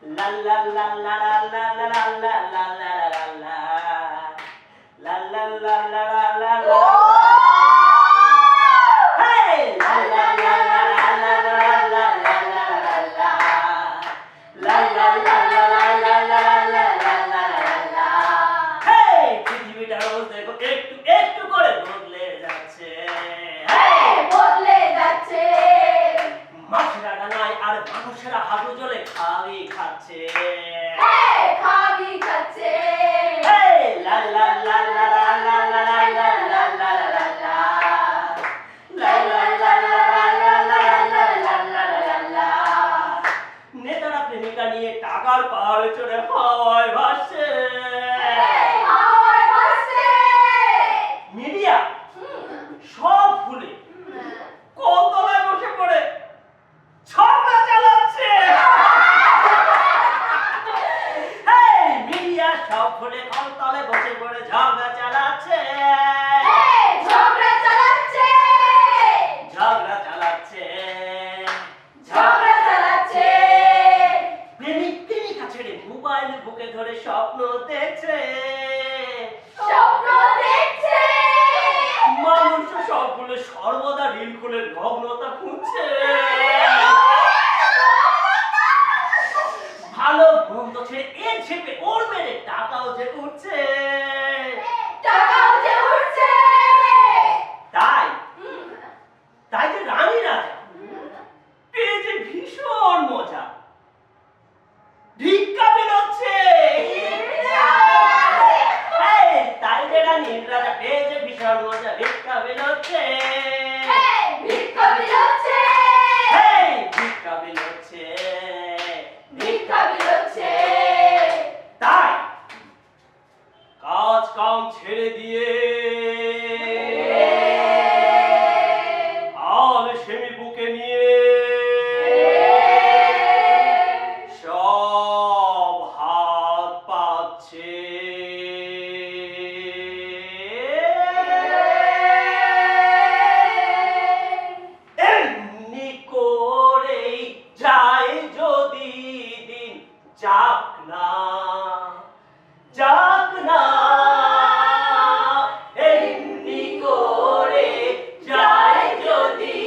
La la la la la la la la la la la la la la la la la la. Hey! La la la la la la la la la la. La la la la la la la la la la. Hey! পৃথিবীটা রোজ দেখো একটু একটু করে বদলে যাচ্ছে। Hey! বদলে যাচ্ছে। মাছেরা ডাঙায় আর মানুষেরা হাঁটু জলে খাবি খাচ্ছে। Hey! খাবি খাচ্ছে। Hey! La la la la la la la la la la la la la. La la la la la la la la la la la la. নেতারা প্রেমিকা নিয়ে টাকার পাহাড়ে চড়ে হাওয়ায় ভাসছে। Hey! হাওয়ায় ভাসছে। মিডিয়া সব ভুলে কলতলায় বসে পড়ে ঝগড়া চালাচ্ছে। Hey! মিডিয়া সব ভুলে কলতলায় বসে পড়ে ঝগড়া চালাচ্ছে। Hey! ঝগড়া চালাচ্ছে। ঝগড়া চালাচ্ছে। ঝগড়া চালাচ্ছে। প্রেমিক প্রেমিকা ছেড়ে মোবাইল বুকে ধরে স্বপ্ন দেখছে। স্বপ্ন দেখছে। মানুষ সব ভুলে সর্বদা রিল খুলে নগ্নতা খুঁজছে। ভালো বন্ধ ছেড়ে এর ছেপে ওর মেরে টাকাও যে উঠছে। টাকাও যে উঠছে। তাই তাই যে রানী রাজা পেয়ে যে ভীষণ মজা ভিক্ষা বেরোচ্ছে। এই, তাই যে রানীর রাজা পেয়ে যে ভীষণ মজা ভিক্ষা বেরোচ্ছে। Hey! ভিক্ষা বেরোচ্ছে। এই, ভিক্ষা বেরোচ্ছে। ভিক্ষা বেরোচ্ছে। তাই কাজ কাম ছেড়ে দিয়ে আর সেমি বুকে নিয়ে সব হাত পাচ্ছে। এমনি করেই যায় যদি দিন যাক না যাক না। এমনি করে যায় যদি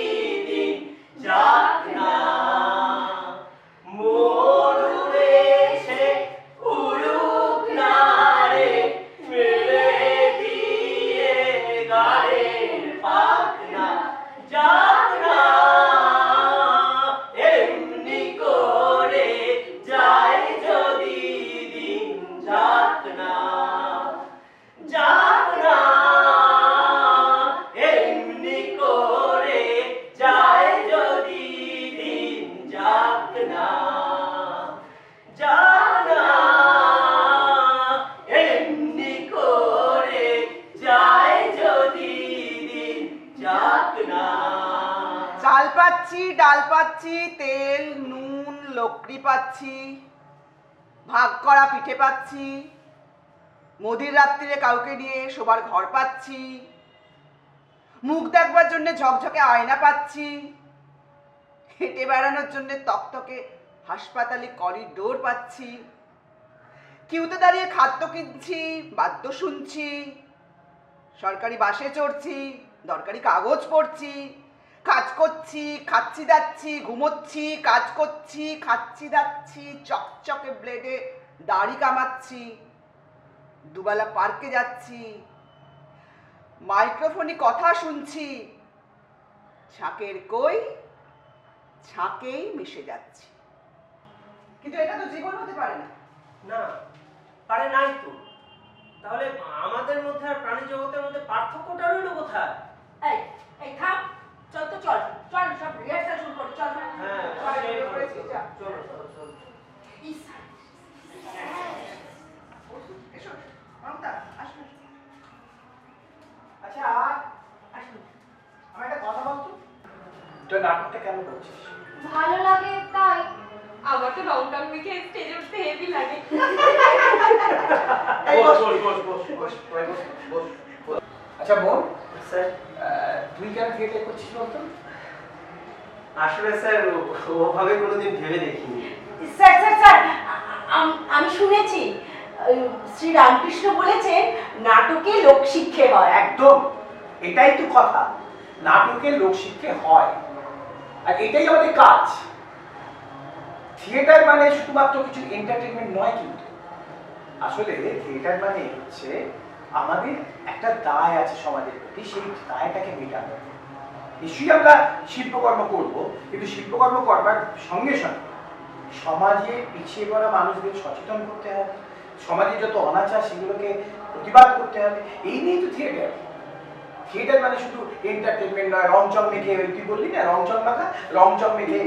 দিন যাক না। মন উড়েছে উড়ুক না রে মেলে দিয়ে গাড়ির পাখনা যাক না। এমনি করে যায় যদি দিন যাক না যাক না। এমনি করে যায় যদি দিন যাক না যাক না। এমনি করে যায় যদি দিন যাক না। চাল পাচ্ছি, ডাল পাচ্ছি, তেল নুন লকড়ি পাচ্ছি, ভাগ করা পিঠে পাচ্ছি, মোদির রাত্রিরে কাউকে নিয়ে শোবার ঘর পাচ্ছি, মুখ দেখবার জন্য ঝকঝকে আয়না পাচ্ছি, হেঁটে বেড়ানোর জন্য তকতকে হাসপাতালে করিডোর পাচ্ছি, কিউতে দাঁড়িয়ে খাদ্য কিনছি, বাদ্য শুনছি, সরকারি বাসে চড়ছি, দরকারি কাগজ পড়ছি, কাজ করছি, খাচ্ছি দাচ্ছি, ঘুমোচ্ছি, কাজ করছি, খাচ্ছি দাচ্ছি, চকচকে ব্লেডে দাড়ি কামাচ্ছি, দুবেলা পার্কে যাচ্ছি, মাইক্রোফোনে কথা শুনছি, ছাকের কই ছাকেই মিশে যাচ্ছি। কিন্তু এটা তো জীবন হতে পারে না। না পারে নাই তো। তাহলে আমাদের মধ্যে আর প্রাণী জগতের মধ্যে পার্থক্যটা রইল কোথায়? এই এই থাম। চল তো চল চল সব রিহার্সাল শুরু কর। চল হ্যাঁ চলো চলো চলো। এসো মমতা, আসো। আচ্ছা আসুন, আমার একটা কথা বলতো, তুই নাটকটা কেমন করছিস? ভালো লাগে তাই। আমার তো লকডাউন উইকে স্টেজে উঠতে হেভি লাগে। আচ্ছা বোন, স্যার তুই কেন থিয়েটার করছিস বলতো? আসলে স্যার ওভাবে কোনোদিন ভেবে দেখিনি। স্যার স্যার স্যার আমি শুনেছি শ্রী রামকৃষ্ণ বলেছেন নাটকে লোকশিক্ষে হয়। একদম, এটাই তো কথা। নাটকের লোকশিক্ষা হয়, আর এটাই আমাদের কাজ। থিয়েটার মানে শুধুমাত্র কিছু এন্টারটেনমেন্ট নয়, কিন্তু আসলে থিয়েটার মানে হচ্ছে আমাদের একটা দায় আছে সমাজের প্রতি, সেই দায়টাকে মেটানো। নিশ্চয়ই আমরা শিল্পকর্ম করব, কিন্তু শিল্পকর্ম করবার সঙ্গে সঙ্গে সমাজে পিছিয়ে পড়া মানুষদের সচেতন করতে হবে, সমাজে যত অনাচার সেগুলোকে প্রতিবাদ করতে হবে। এই নিয়েই তো থিয়েটার। থিয়েটার মানে শুধু এন্টারটেনমেন্ট নয়, রংচং মেখে, তুই বললি না রংচং মাখা, রংচং মেখে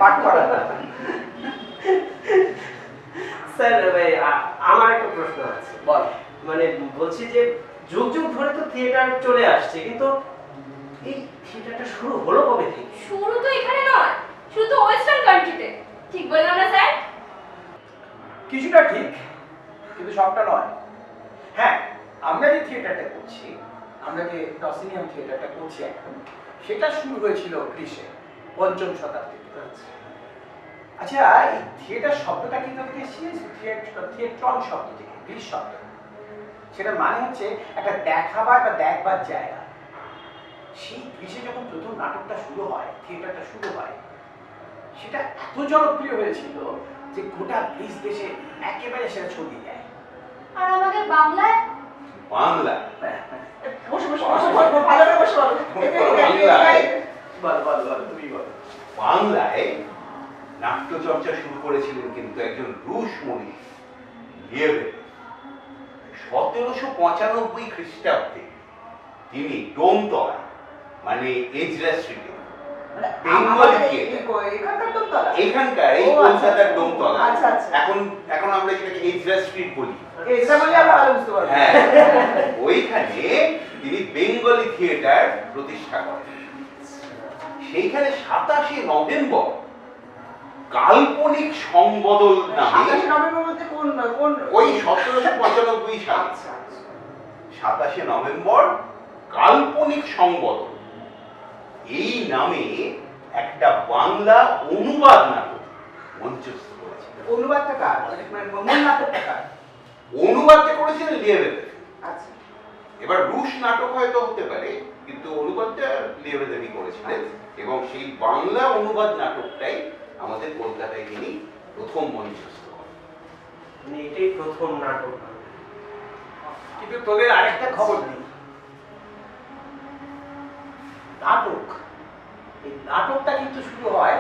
পাঠ করা। স্যার আমার একটা প্রশ্ন আছে। বল। মানে বলছি যে যুগ যুগ ধরে তো থিয়েটার চলে আসছে, কিন্তু এই থিয়েটারটা শুরু হলো কবে থেকে? শুরু তো এখানে নয়, শুরু তো ওয়েস্টার্ন কান্ট্রিতে। ঠিক বললাম না স্যার? কিছুটা ঠিক, কিন্তু সবটা নয়। হ্যাঁ, আমরা যে থিয়েটারটা করছি, আমরা যে টসিনিয়াম থিয়েটারটা করছি এখন, সেটা শুরু হয়েছিল গ্রিসে ৫ম শতাব্দীতে। আচ্ছা, এই থিয়েটার শব্দটা কিন্তু থিয়েট্রন শব্দ থেকে, গ্রিস শব্দ। সেটার মানে হচ্ছে একটা দেখাবার বা দেখবার জায়গা। সেই গ্রিসে যখন প্রথম নাটকটা শুরু হয়, থিয়েটারটা শুরু হয়, সেটা এত জনপ্রিয় হয়েছিল যে গোটা গ্রিস দেশে একেবারে সেটা ছড়িয়ে যায়। আর আমাদের বাংলায়? বাংলা বসে বসে বসে বলো, ভালো করে বসে বলো। বল, তুমি বলো। বাংলায় নাট্যচর্চা শুরু করেছিলেন কিন্তু একজন রুশ মণি, লিয়েভেল। 1795 খ্রিস্টাব্দে তিনি ডোমতলা, মানে এজরা স্ট্রিটে, বেঙ্গল থিয়েটার, এখানকার এই কলকাতার ডোমতলা, এখন আমরা যেটাকে এজরা স্ট্রিট বলি, হ্যাঁ, ওইখানে তিনি বেঙ্গলি থিয়েটার প্রতিষ্ঠা করেন। সেইখানে 27শে নভেম্বর কাল্পনিক সংবদল নামে, ওই 1795 সালে 27শে নভেম্বর কাল্পনিক সংবদল এই নামে একটা বাংলা অনুবাদ নাটক মঞ্চস্থ করেছিল। অনুবাদটা কার? মানে মূল নাটকটা কার? অনুবাদটা করেছিলেন লিয়েভেল। আচ্ছা, এবার রুশ নাটক হয়তো হতে পারে, কিন্তু অনুবাদটা লিয়েভেলই করেছিলেন, এবং সেই বাংলা অনুবাদ নাটকটাই আমাদের কলকাতায় তিনি প্রথম মঞ্চস্থ করেন। মানে এটাই প্রথম নাটক। কিন্তু তোদের আরেকটা খবর নেই, নাটক, এই নাটকটা কিন্তু শুরু হয়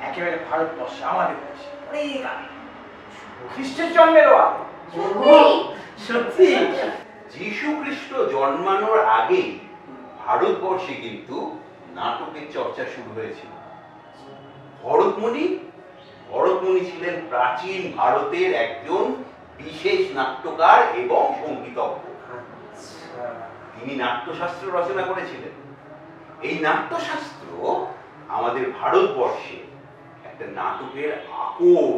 একেবারে ভারতবর্ষে, আমাদের দেশে অনেক আগে, খ্রিস্টের জন্মেরও আগে। সত্যি? যীশু খ্রিস্ট জন্মানোর আগেই ভারতবর্ষে কিন্তু নাটকের চর্চা শুরু হয়েছিল। ভরতমুনি ছিলেন প্রাচীন ভারতের একজন বিশেষ নাট্যকার এবং সঙ্গীতজ্ঞ। তিনি নাট্যশাস্ত্র রচনা করেছিলেন। এই নাট্যশাস্ত্র আমাদের ভারতবর্ষে একটা নাটকের আকর,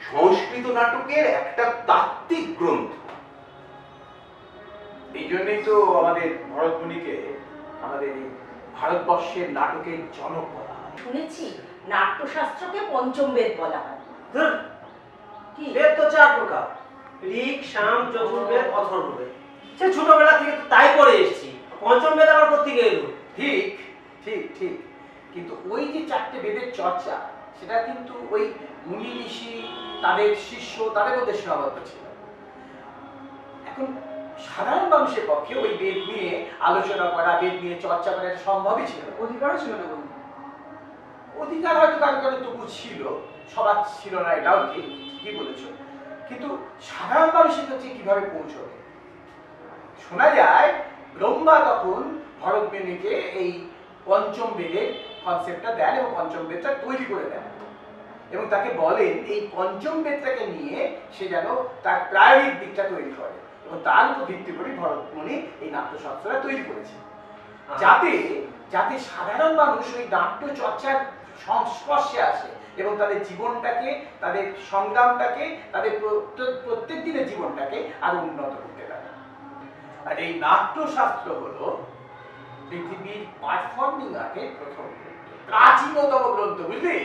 সংস্কৃত নাটকের একটা তাত্ত্বিক গ্রন্থ। এই জন্যই তো আমাদের ভরতমুনিকে আমাদের এই ভারতবর্ষের নাটকের জনক বলা হয়। শুনেছি নাট্যশাস্ত্রকে পঞ্চম বেদ বলা হয়। ধুর, কি? বেদ তো 4 প্রকার: ঋক, সাম, যজুর্বেদ, অথর্ববেদ। সে ছোটবেলা থেকে তো তাই পড়ে এসেছি, পঞ্চম বেদ আবার কোত্থেকে এলো? ঠিক ঠিক ঠিক, কিন্তু ওই যে 4টে বেদের চর্চা, সেটা কিন্তু ওই মুনি ঋষি, তাদের শিষ্য, তাদের মধ্যে সীমাবদ্ধ ছিল। এখন সাধারণ মানুষের পক্ষে ওই বেদ নিয়ে আলোচনা করা, বেদ নিয়ে চর্চা করা সম্ভবই ছিল না। অধিকারও ছিল না বন্ধু। অধিকার হয়তো কারো কারো তবু ছিল, সবার ছিল না, এটাও ঠিক, কি বলেছো। কিন্তু সাধারণ মানুষের কাছে কিভাবে পৌঁছবে? শোনা যায় ব্রহ্মা তখন ভরতমুনিকে এই পঞ্চম বেদের কনসেপ্টটা দেন এবং পঞ্চম বেদটা তৈরি করে দেন, এবং তাকে বলেন এই পঞ্চম বেদটাকে নিয়ে সে যেন তার প্রায়োগিক দিকটা তৈরি করে, এবং তার উপর ভিত্তি করে ভরতমুনি এই নাট্যশাস্ত্রটা তৈরি করেছে, যাতে যাতে সাধারণ মানুষ ওই নাট্য চর্চার সংস্পর্শে আসে এবং তাদের জীবনটাকে, তাদের সংগ্রামটাকে, তাদের প্রত্যেক দিনের জীবনটাকে আরো উন্নত করতে পারে। আর এই নাট্যশাস্ত্র হলো পৃথিবীর পারফর্মিং আর্টের প্রথম ক্ষেত্র। প্রাচীনতম গ্রন্থ, বুঝলি?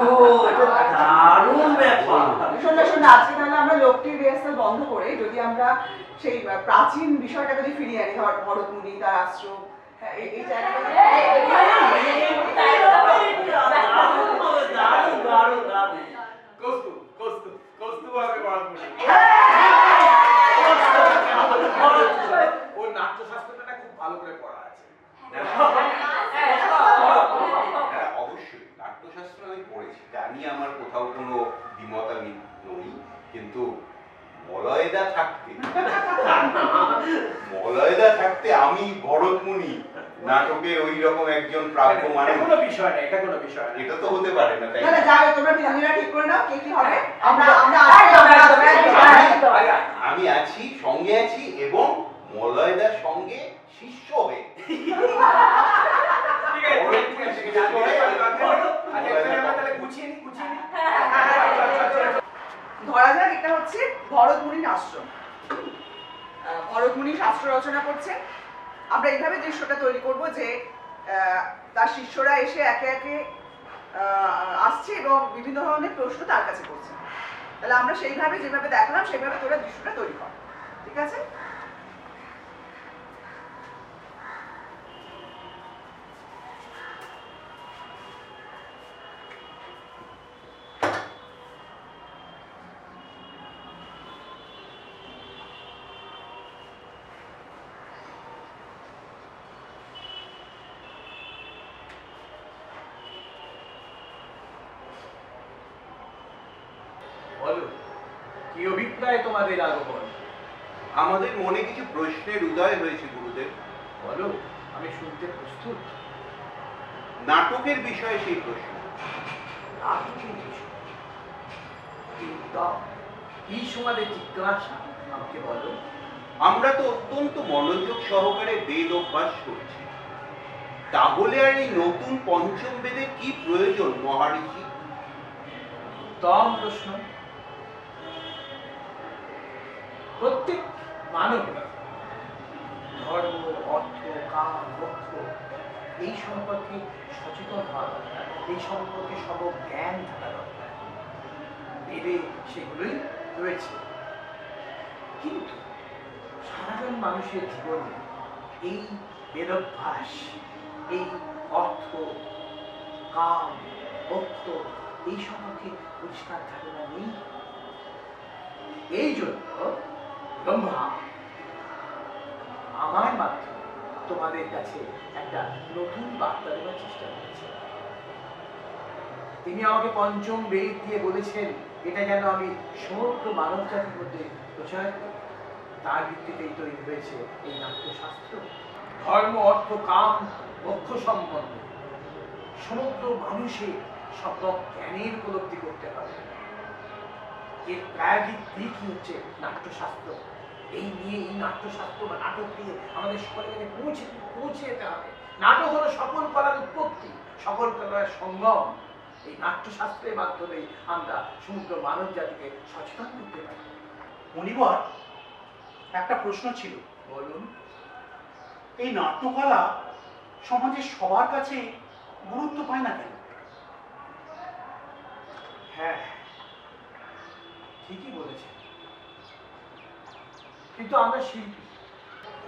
ও, এটা দারুণ ব্যাপার। শোনো শোনো, আজকে তাহলে আমরা লোকটির রিহার্সাল বন্ধ করে যদি আমরা সেই প্রাচীন বিষয়টাকে যদি ফিরিয়ে আনি, ধর ভরতমুনি, তার আশ্রম, হ্যাঁ, এই জায়গাটা দারুণ দারুণ দারুণ। কৌস্তুভ, কৌস্তুভ, কৌস্তুভ হবে ভরতমুনি। ওর নাট্যশাস্ত্রটা না খুব ভালো করে পড়া আছে। হ্যাঁ, অবশ্যই নাট্যশাস্ত্র আমি পড়েছি, তা নিয়ে আমার কোথাও কোনো দ্বিমত আমি নই, কিন্তু মলয়দা থাকতে আমি ভরতমুনি নাটকের ওই রকম একজন প্রাপ্য মানুষ, কোনো বিষয় না, এটা কোনো বিষয় না। এটা তো হতে পারে না, তাই না না? না, যাই হোক, তোমরা বিধানীরা ঠিক করে নাও কে কি হবে। আমরা আমি আছি, সঙ্গে আছি, এবং মলয়দার সঙ্গে শিষ্য হয়ে ঠিক আছে, ঠিক আছে, ঠিক আছে। আচ্ছা, এখানে আমরা তাহলে গুছিয়ে নিই। ধরা যাক এটা হচ্ছে ভরতমুনির আশ্রম। ভরতমুনি শাস্ত্র রচনা করছে। আমরা এইভাবে দৃশ্যটা তৈরি করব যে তার শিষ্যরা এসে একে একে আসছে এবং বিভিন্ন ধরনের প্রশ্ন তার কাছে করছে। তাহলে আমরা সেইভাবে যেভাবে দেখালাম সেইভাবে তোরা দৃশ্যটা তৈরি কর, ঠিক আছে? বলো, কি অভিপ্রায় তোমাদের আগমন? আমাদের মনে কিছু প্রশ্নের উদয় হয়েছে গুরুদেব। বলো, আমি শুনতে প্রস্তুত। নাটকের বিষয়ে সেই প্রশ্ন। নাটকের বিষয় কি সমাজে জিজ্ঞাসা আমাকে বলো। আমরা তো অত্যন্ত মনোযোগ সহকারে বেদ অভ্যাস করছি, তাহলে আর এই নতুন পঞ্চম বেদের কি প্রয়োজন মহারিষি? উত্তম প্রশ্ন। প্রত্যেক মানব ধর্ম, অর্থ, কাম, মোক্ষ এই সম্পর্কে সচেতন হওয়া দরকার, এই সম্পর্কে সব জ্ঞান থাকা দরকার। বেদে সেগুলোই রয়েছে, কিন্তু সাধারণ মানুষের জীবনে এই বেদভ্যাস, এই অর্থ, কাম, মোক্ষ এই সম্পর্কে পরিষ্কার ধারণা নেই। এই জন্য ব্রহ্মা আমার মাধ্যমে তোমাদের কাছে একটা নতুন বার্তা দেওয়ার চেষ্টা করেছে। তিনি আমাকে পঞ্চম বেদ দিয়ে বলেছেন এটা যেন আমি সমগ্র মানব জাতির মধ্যে প্রচার করি। তার ভিত্তিতেই তৈরি হয়েছে এই নাট্যশাস্ত্র। ধর্ম, অর্থ, কাম, মোক্ষ সম্বন্ধে সমগ্র মানুষের সব জ্ঞানের উপলব্ধি করতে হবে। এর প্রায়োগিক দিকই হচ্ছে নাট্যশাস্ত্র। এই নিয়ে এই নাট্যশাস্ত্র বা নাটক দিয়ে আমাদের সকলের কাছে পৌঁছে যেতে হবে। নাটক হলো সকল কলার উৎপত্তি, সকল কলার সঙ্গম। এই নাট্যশাস্ত্রের মাধ্যমে আমরা সমগ্র মানব জাতিকে সচেতন করতে পারি। মণিবর, একটা প্রশ্ন ছিল। বলুন। এই নাট্যকলা সমাজের সবার কাছে গুরুত্ব পায় না কেন? হ্যাঁ, ঠিকই বলেছেন, কিন্তু আমরা শিল্পী,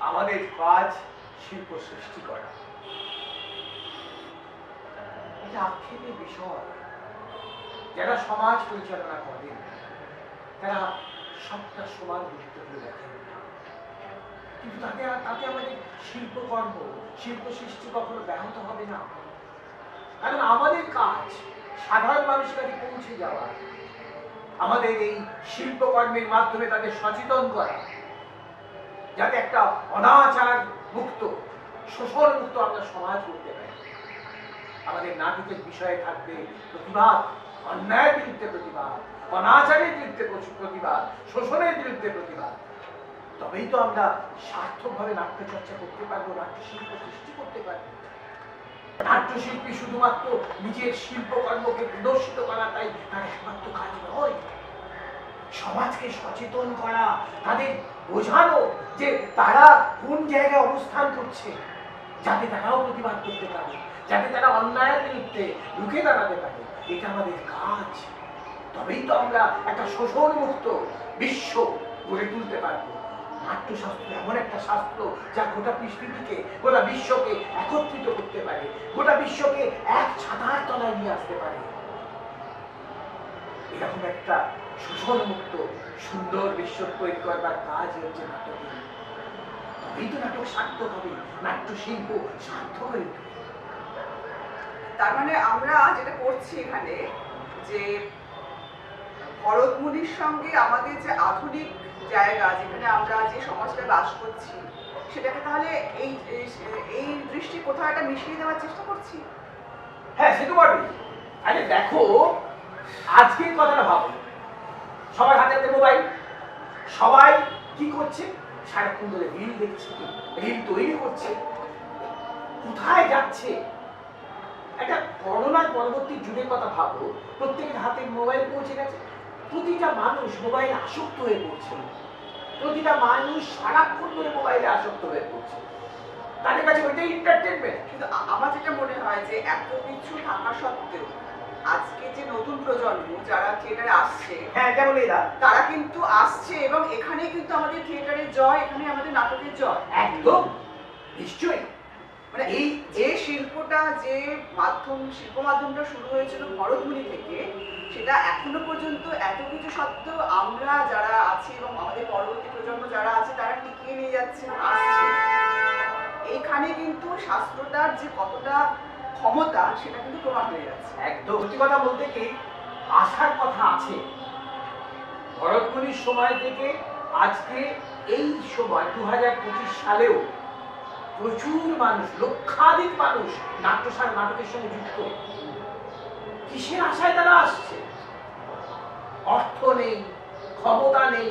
আমাদের কাজ শিল্প সৃষ্টি করা। এটা আক্ষেপের বিষয়। যারা সমাজ পরিচালনা করেন তারা সবটা সমান গুরুত্ব দিয়ে দেখেন না, কিন্তু তাতে আমাদের শিল্পকর্ম, শিল্প সৃষ্টি কখনো ব্যাহত হবে না। কারণ আমাদের কাজ সাধারণ মানুষের কাছে পৌঁছে যাওয়া, আমাদের এই শিল্পকর্মের মাধ্যমে তাদের সচেতন করা, যাতে একটা অনাচার মুক্ত, শোষণ মুক্ত আমরা সমাজ করতে পারি। আমাদের নাটকের বিষয়ে থাকবে প্রতিবাদ, অন্যায়ের বিরুদ্ধে প্রতিবাদ, অনাচারের বিরুদ্ধে প্রতিবাদ, শোষণের বিরুদ্ধে প্রতিবাদ। তবেই তো আমরা সার্থকভাবে নাট্যচর্চা করতে পারবো, নাট্যশিল্প সৃষ্টি করতে পারবো। নাট্যশিল্পী শুধুমাত্র নিজের শিল্পকর্মকে প্রদর্শিত করাটাই তার একমাত্র কাজ নয়। সমাজকে সচেতন করা, তাদের বোঝানো যে তারা কোন জায়গায় অবস্থান করছে, যাতে তারাও প্রতিবাদ করতে পারে, যাতে তারা অন্যায়ের বিরুদ্ধে রুখে দাঁড়াতে পারে। এটা আমাদের কাজ। তবেই তো আমরা একটা শোষণমুক্ত বিশ্ব গড়ে তুলতে পারবো। নাট্যশাস্ত্র এমন একটা শাস্ত্র যা গোটা পৃথিবীকে, গোটা বিশ্বকে একত্রিত করতে পারে, গোটা বিশ্বকে এক ছাতার তলায় নিয়ে আসতে পারে। এরকম একটা শোষণমুক্ত সুন্দর বিশ্ব তৈরি করবার কাজ হচ্ছে নাটকের। তবেই তো নাটক সার্থক হবে, নাট্যশিল্প সার্থক হয়ে উঠবে। তার মানে আমরা যেটা করছি এখানে, যে ভরতমুনির সঙ্গে আমাদের যে আধুনিক জায়গা, যেখানে আমরা যে সমাজটা বাস করছি, সেটাকে তাহলে এই দৃষ্টি কোথাও একটা মিশিয়ে দেওয়ার চেষ্টা করছি। হ্যাঁ, সে তো বটেই। আরে দেখো, আজকের কথাটা ভাবো, সবার হাতে হাতে মোবাইল, সবাই কি করছে? সারাক্ষণ ধরে রিল দেখছে, রিল তৈরি করছে। কোথায় যাচ্ছে? একটা করোনার পরবর্তী যুগের কথা ভাবো, প্রত্যেকের হাতে মোবাইল পৌঁছে গেছে, প্রতিটা মানুষ মোবাইলে আসক্ত হয়ে পড়ছে, প্রতিটা মানুষ সারাক্ষণ ধরে মোবাইলে আসক্ত হয়ে পড়ছে, তাদের কাছে ওইটাই এন্টারটেনমেন্ট। কিন্তু আমার যেটা মনে হয় যে এত কিছু থাকা সত্ত্বেও আজকে যে নতুন প্রজন্ম যারা থিয়েটারে আসছে, হ্যাঁ, যেমন এরা তারা কিন্তু আসছে এবং এখানেই কিন্তু আমাদের থিয়েটারের জয়, এখানে আমাদের নাটকের জয়। একদম নিশ্চয়ই। মানে এই যে শিল্পটা, যে শিল্প মাধ্যমটা শুরু হয়েছিল ভরতমুনি থেকে, সেটা এখনো পর্যন্ত এত কিছু সত্ত্বেও আমরা যারা আছি এবং আমাদের পরবর্তী প্রজন্ম যারা আছে তারা টিকিয়ে নিয়ে যাচ্ছে, আসছে। এইখানে কিন্তু শাস্ত্রটার যে কতটা ক্ষমতা সেটা কিন্তু প্রমাণ হয়ে যাচ্ছে। একদম সত্যি কথা বলতে কি, আসার কথা আছে। ভরতমুনির সময় থেকে আজকে এই সময় 2025 সালেও প্রচুর মানুষ, লক্ষাধিক মানুষ নাটকের সঙ্গে যুক্ত। কিসের আশায় তারা আসছে? অর্থ নেই, ক্ষমতা নেই,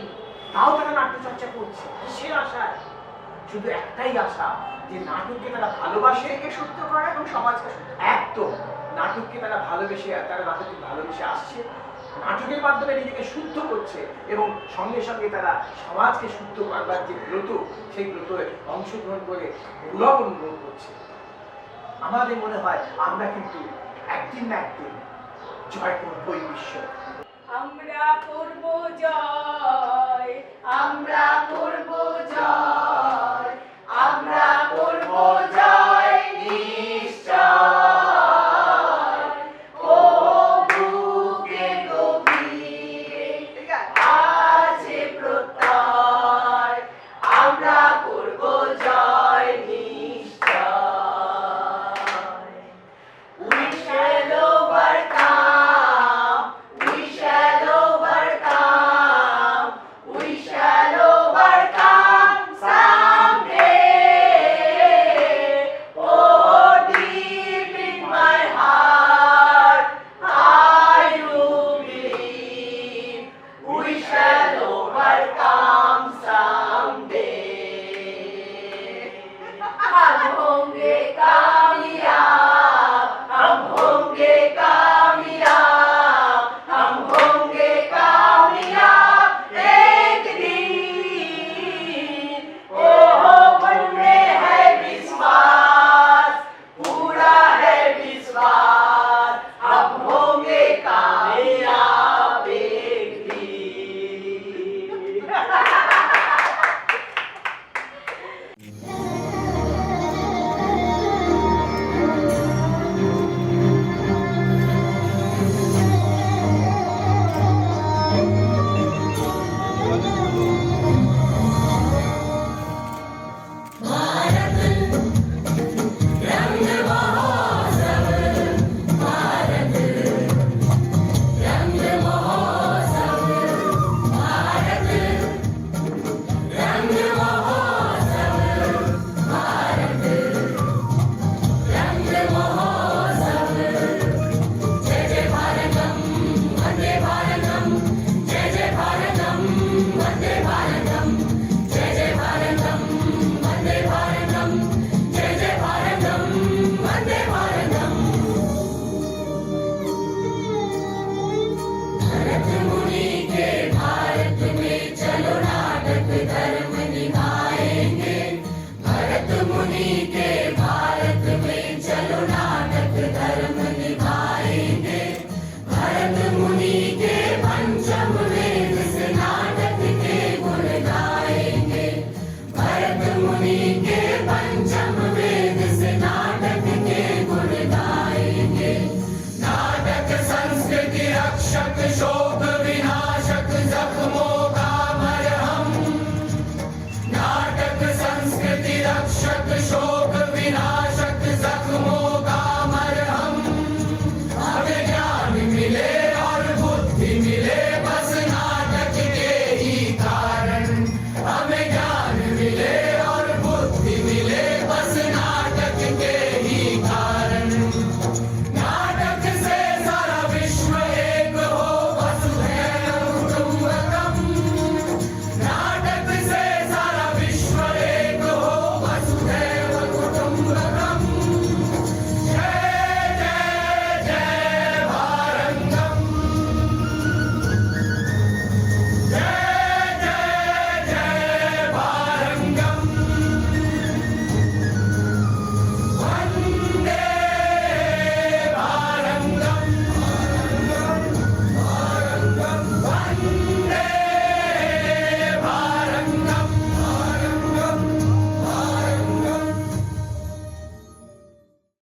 তাও তারা নাট্য চর্চা করছে। কিসের আশায়? শুধু একটাই আশা, যে নাটককে তারা ভালোবাসে, নিজেকে শুদ্ধ করা এবং সমাজকে শুদ্ধ করা। একদম নাটককে তারা ভালোবেসে, তারা নাটককে ভালোবেসে আসছে, নাটকের মাধ্যমে নিজেকে শুদ্ধ করছে এবং সঙ্গে সঙ্গে তারা সমাজকে শুদ্ধ করবার যে ব্রত, সেই ব্রতে অংশগ্রহণ করে গৌরব অনুভব করছে। আমাদের মনে হয় আমরা কিন্তু একদিন না একদিন জয় করব এই বিশ্ব। আমরা করব জয়, আমরা করব জয়, আমরা করব জয় নিশ্চয়। ও বুকে গভীরে ঠিক আছে? আছে প্রত্যয়, আমরা করব জয় নিশ্চয়। We shall overcome, we shall overcome, we shall overcome Sanskrit